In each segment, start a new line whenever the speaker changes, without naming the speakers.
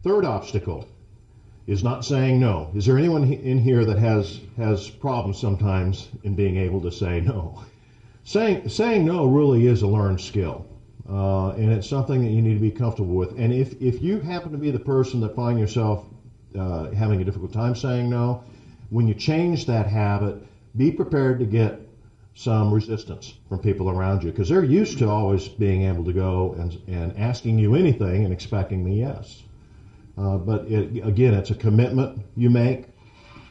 Third obstacle is not saying no. Is there anyone in here that has problems sometimes in being able to say no? Saying no really is a learned skill, and it's something that you need to be comfortable with. And if you happen to be the person that find yourself having a difficult time saying no, when you change that habit, be prepared to get some resistance from people around you, because they're used to always being able to go and asking you anything and expecting the yes. But again, it's a commitment you make.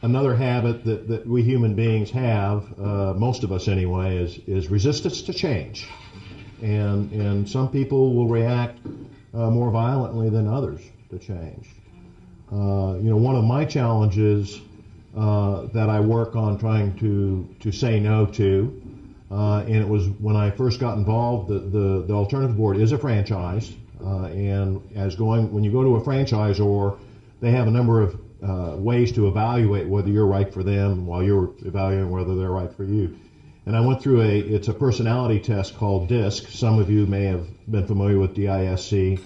Another habit that we human beings have, most of us anyway, is resistance to change. And some people will react more violently than others to change. One of my challenges that I work on trying to say no to, and it was when I first got involved, the Alternative Board is a franchise. And when you go to a franchisor, they have a number of ways to evaluate whether you're right for them while you're evaluating whether they're right for you. And I went through it's a personality test called DISC. Some of you may have been familiar with DISC.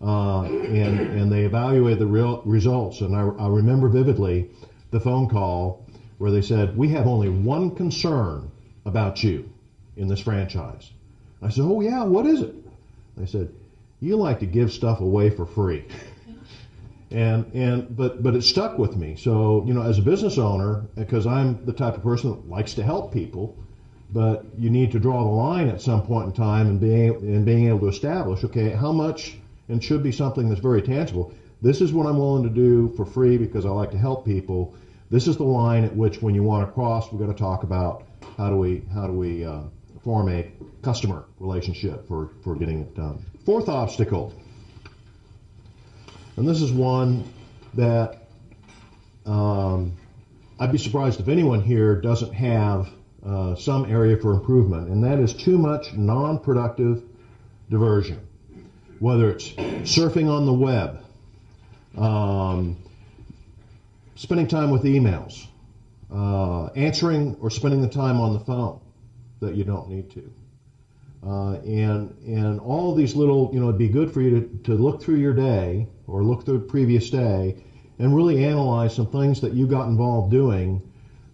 And they evaluated the real results. And I remember vividly the phone call where they said, "We have only one concern about you in this franchise." I said, "Oh yeah, what is it?" They said, "You like to give stuff away for free." But it stuck with me. So, as a business owner, because I'm the type of person that likes to help people, but you need to draw the line at some point in time and being able to establish, okay, how much, and should be something that's very tangible. This is what I'm willing to do for free because I like to help people. This is the line at which, when you want to cross, we've got to talk about how do we form a customer relationship for getting it done. Fourth obstacle, and this is one that I'd be surprised if anyone here doesn't have some area for improvement, and that is too much non-productive diversion. Whether it's surfing on the web, spending time with emails, answering or spending the time on the phone that you don't need to. And all these little, it'd be good for you to look through your day or look through the previous day and really analyze some things that you got involved doing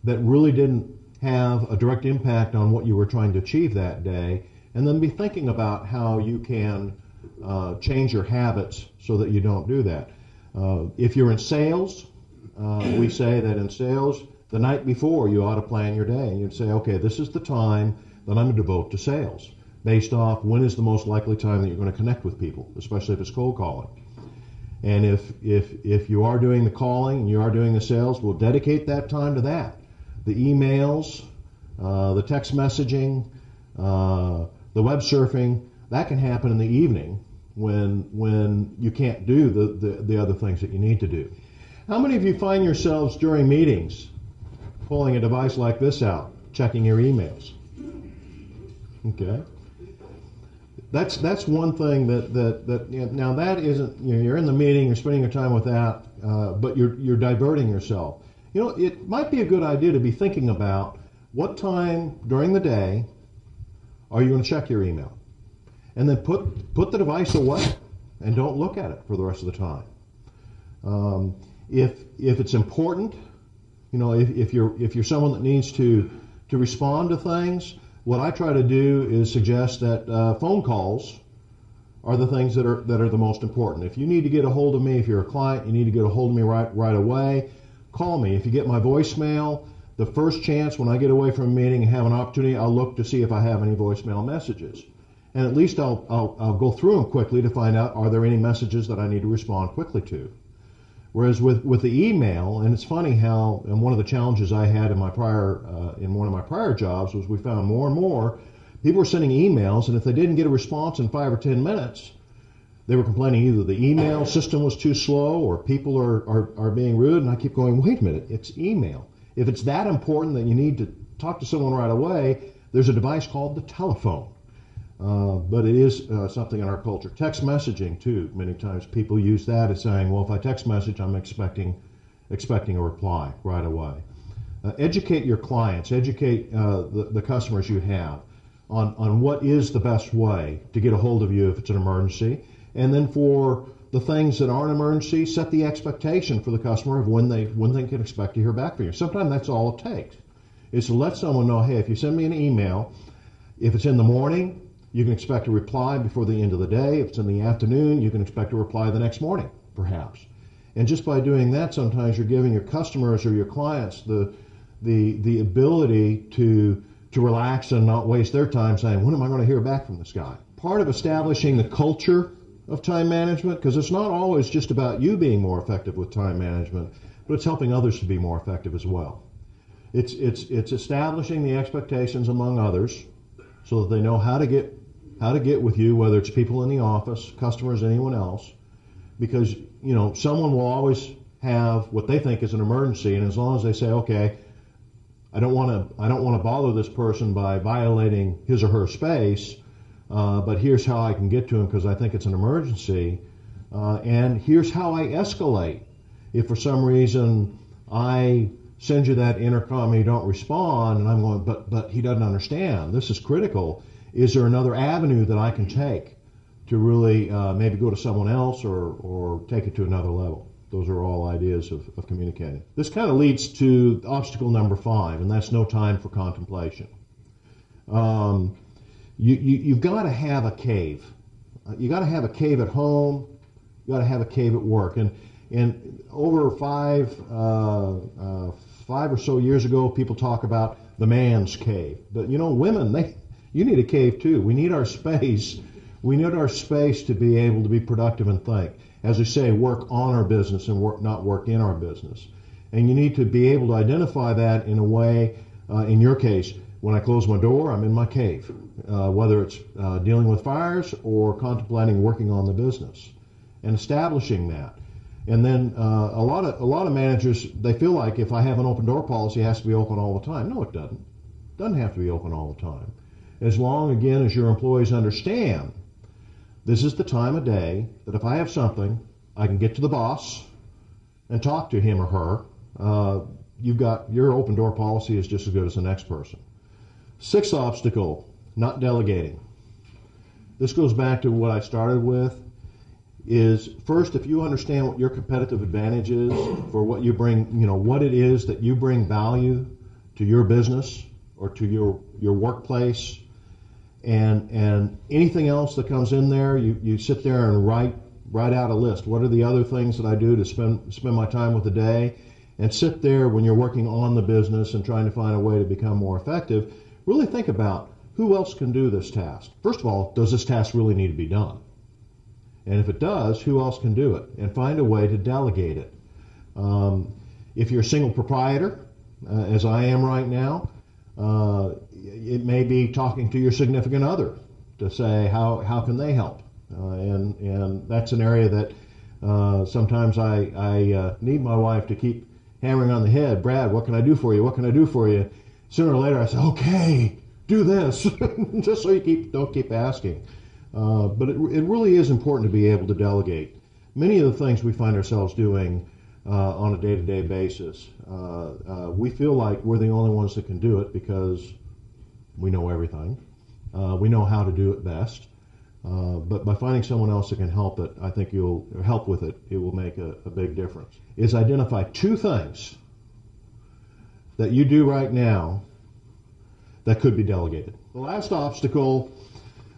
that really didn't have a direct impact on what you were trying to achieve that day, and then be thinking about how you can change your habits so that you don't do that. If you're in sales, we say that in sales, the night before you ought to plan your day, and you'd say, okay, this is the time that I'm going to devote to sales, based off when is the most likely time that you're going to connect with people, especially if it's cold calling. And if you are doing the calling and you are doing the sales, we'll dedicate that time to that. The emails, the text messaging, the web surfing, that can happen in the evening when you can't do the other things that you need to do. How many of you find yourselves during meetings pulling a device like this out, checking your emails? Okay. That's one thing that now that isn't, you're in the meeting, you're spending your time with that, but you're diverting yourself. It might be a good idea to be thinking about what time during the day are you going to check your email, and then put the device away and don't look at it for the rest of the time. If it's important, if you're someone that needs to respond to things, what I try to do is suggest that phone calls are the things that are the most important. If you need to get a hold of me, if you're a client, you need to get a hold of me right away. Call me. If you get my voicemail, the first chance when I get away from a meeting and have an opportunity, I'll look to see if I have any voicemail messages. And at least I'll go through them quickly to find out, are there any messages that I need to respond quickly to? Whereas with the email, and it's funny how, and one of the challenges I had in one of my prior jobs was we found more and more people were sending emails, and if they didn't get a response in 5 or 10 minutes, they were complaining either the email system was too slow or people are being rude. And I keep going, wait a minute, it's email. If it's that important that you need to talk to someone right away, there's a device called the telephone. But it is something in our culture. Text messaging, too. Many times people use that as saying, well, if I text message, I'm expecting a reply right away. Educate your clients. Educate the customers you have on what is the best way to get a hold of you if it's an emergency. And then for the things that aren't emergencies, set the expectation for the customer of when they can expect to hear back from you. Sometimes that's all it takes, is to let someone know, hey, if you send me an email, if it's in the morning, you can expect a reply before the end of the day. If it's in the afternoon, you can expect a reply the next morning, perhaps. And just by doing that, sometimes you're giving your customers or your clients the ability to relax and not waste their time saying, when am I going to hear back from this guy? Part of establishing the culture of time management, because it's not always just about you being more effective with time management, but it's helping others to be more effective as well. It's establishing the expectations among others so that they know how to get with you, whether it's people in the office, customers, anyone else, because someone will always have what they think is an emergency, and as long as they say, okay, I don't want to bother this person by violating his or her space, but here's how I can get to him because I think it's an emergency, and here's how I escalate. If for some reason I send you that intercom and you don't respond, and I'm going, but he doesn't understand. This is critical. Is there another avenue that I can take to really maybe go to someone else or take it to another level? Those are all ideas of communicating. This kind of leads to obstacle number 5, and that's no time for contemplation. You've got to have a cave. You got to have a cave at home. You got to have a cave at work. And over five or so years ago, people talk about the man's cave. But women, you need a cave too. We need our space. We need our space to be able to be productive and think. As we say, work on our business and not work in our business. And you need to be able to identify that in a way, in your case, when I close my door, I'm in my cave, whether it's dealing with fires or contemplating working on the business and establishing that. And then a lot of managers, they feel like if I have an open door policy, it has to be open all the time. No, it doesn't. It doesn't have to be open all the time. As long, again, as your employees understand this is the time of day that if I have something, I can get to the boss and talk to him or her. Your open door policy is just as good as the next person. 6th obstacle, not delegating. This goes back to what I started with, is first, if you understand what your competitive advantage is for what you bring, what it is that you bring value to your business or to your workplace, and anything else that comes in there, you sit there and write out a list. What are the other things that I do to spend my time with the day? And sit there when you're working on the business and trying to find a way to become more effective. Really think about who else can do this task. First of all, does this task really need to be done? And if it does, who else can do it? And find a way to delegate it. If you're a single proprietor, as I am right now, it may be talking to your significant other to say how can they help. And that's an area that sometimes I need my wife to keep hammering on the head. Brad, what can I do for you? What can I do for you? Sooner or later I say, okay, do this, just so you don't keep asking. But it really is important to be able to delegate. Many of the things we find ourselves doing on a day-to-day basis, we feel like we're the only ones that can do it because we know everything. We know how to do it best. But by finding someone else that can help it, I think you'll help with it. It will make a big difference. Is identify 2 things that you do right now that could be delegated. The last obstacle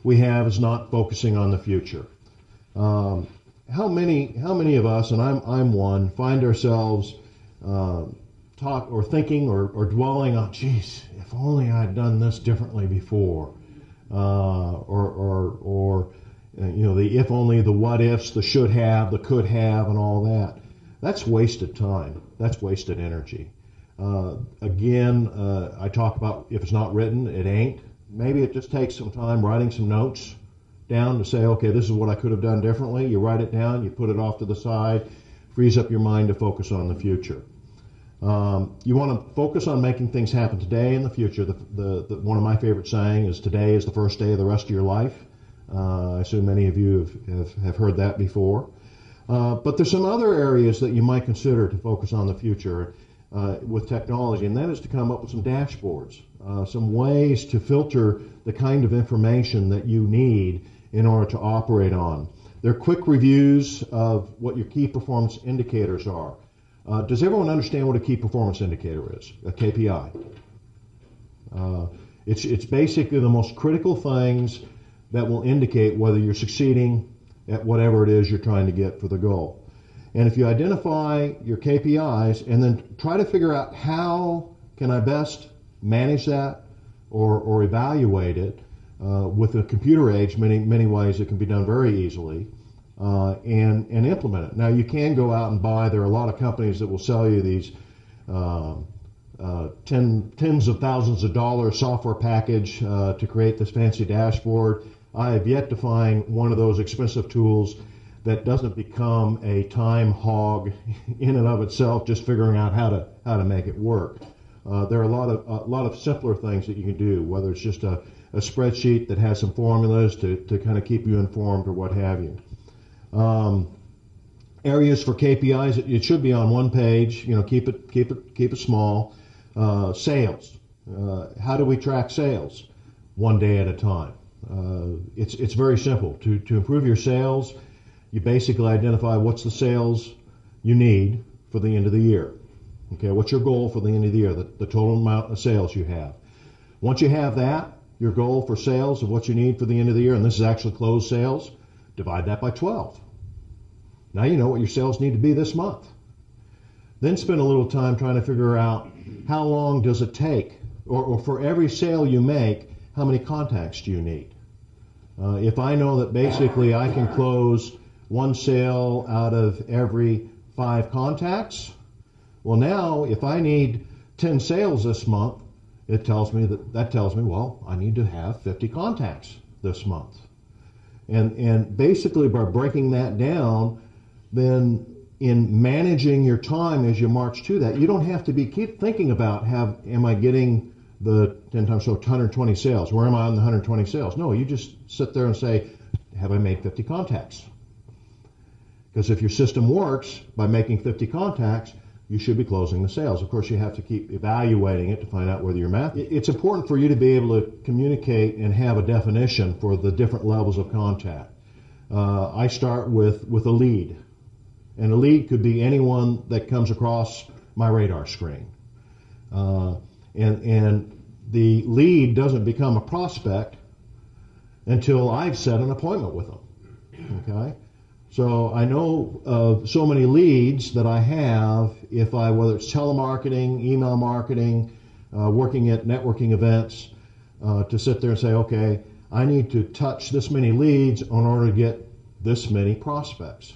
we have is not focusing on the future. How many of us, and I'm one, find ourselves thinking or dwelling on, geez, if only I'd done this differently before, the if only, the what ifs, the should have, the could have, and all that. That's wasted time. That's wasted energy. I talk about if it's not written, it ain't. Maybe it just takes some time writing some notes down to say, okay, this is what I could have done differently. You write it down, you put it off to the side, frees up your mind to focus on the future. You want to focus on making things happen today and the future. One of my favorite sayings is, today is the first day of the rest of your life. I assume many of you have heard that before. But there's some other areas that you might consider to focus on the future with technology, and that is to come up with some dashboards, some ways to filter the kind of information that you need in order to operate on. They're quick reviews of what your key performance indicators are. Does everyone understand what a key performance indicator is, a KPI? It's basically the most critical things that will indicate whether you're succeeding at whatever it is you're trying to get for the goal. And if you identify your KPIs and then try to figure out how can I best manage that or evaluate it, with the computer age, many ways it can be done very easily, and implement it. Now you can go out and buy, there are a lot of companies that will sell you these tens of thousands of dollars software package to create this fancy dashboard. I have yet to find one of those expensive tools that doesn't become a time hog in and of itself, just figuring out how to make it work. There are a lot of simpler things that you can do, whether it's just a spreadsheet that has some formulas to kind of keep you informed or what have you. Areas for KPIs, it should be on one page. Keep it small. Sales. How do we track sales? One day at a time. It's very simple. To improve your sales, you basically identify what's the sales you need for the end of the year. Okay, what's your goal for the end of the year, the total amount of sales you have. Once you have that, your goal for sales of what you need for the end of the year, and this is actually closed sales, divide that by 12. Now you know what your sales need to be this month. Then spend a little time trying to figure out how long does it take, or for every sale you make, how many contacts do you need? If I know that basically I can close one sale out of every 5 contacts, well now if I need 10 sales this month, it tells me well, I need to have 50 contacts this month. And basically by breaking that down, then in managing your time as you march to that, you don't have to keep thinking about am I getting the 10 times so 120 sales? Where am I on the 120 sales? No, you just sit there and say, have I made 50 contacts? Because if your system works by making 50 contacts, you should be closing the sales. Of course, you have to keep evaluating it to find out whether your math. It's important for you to be able to communicate and have a definition for the different levels of contact. I start with a lead. And a lead could be anyone that comes across my radar screen. And the lead doesn't become a prospect until I've set an appointment with them. Okay? So I know of so many leads that I have whether it's telemarketing, email marketing, working at networking events, to sit there and say, okay, I need to touch this many leads in order to get this many prospects.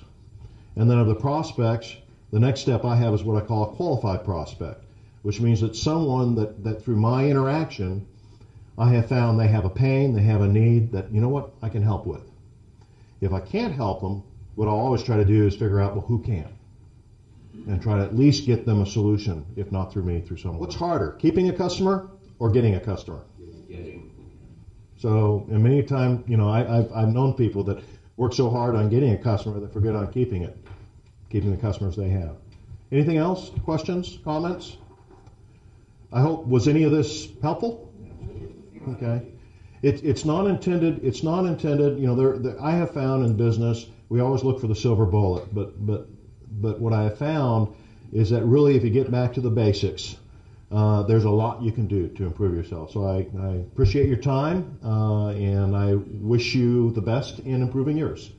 And then of the prospects, the next step I have is what I call a qualified prospect, which means that someone that through my interaction, I have found they have a pain, they have a need that, you know what, I can help with. If I can't help them, what I'll always try to do is figure out, well, who can? And try to at least get them a solution, if not through me, through someone. What's harder, keeping a customer or getting a customer?
Getting.
So, and many times, I've known people that work so hard on getting a customer that forget on keeping the customers they have. Anything else? Questions? Comments? Was any of this helpful? Okay. It's not intended. I have found in business, we always look for the silver bullet, but what I have found is that really if you get back to the basics, there's a lot you can do to improve yourself. So I appreciate your time, and I wish you the best in improving yours.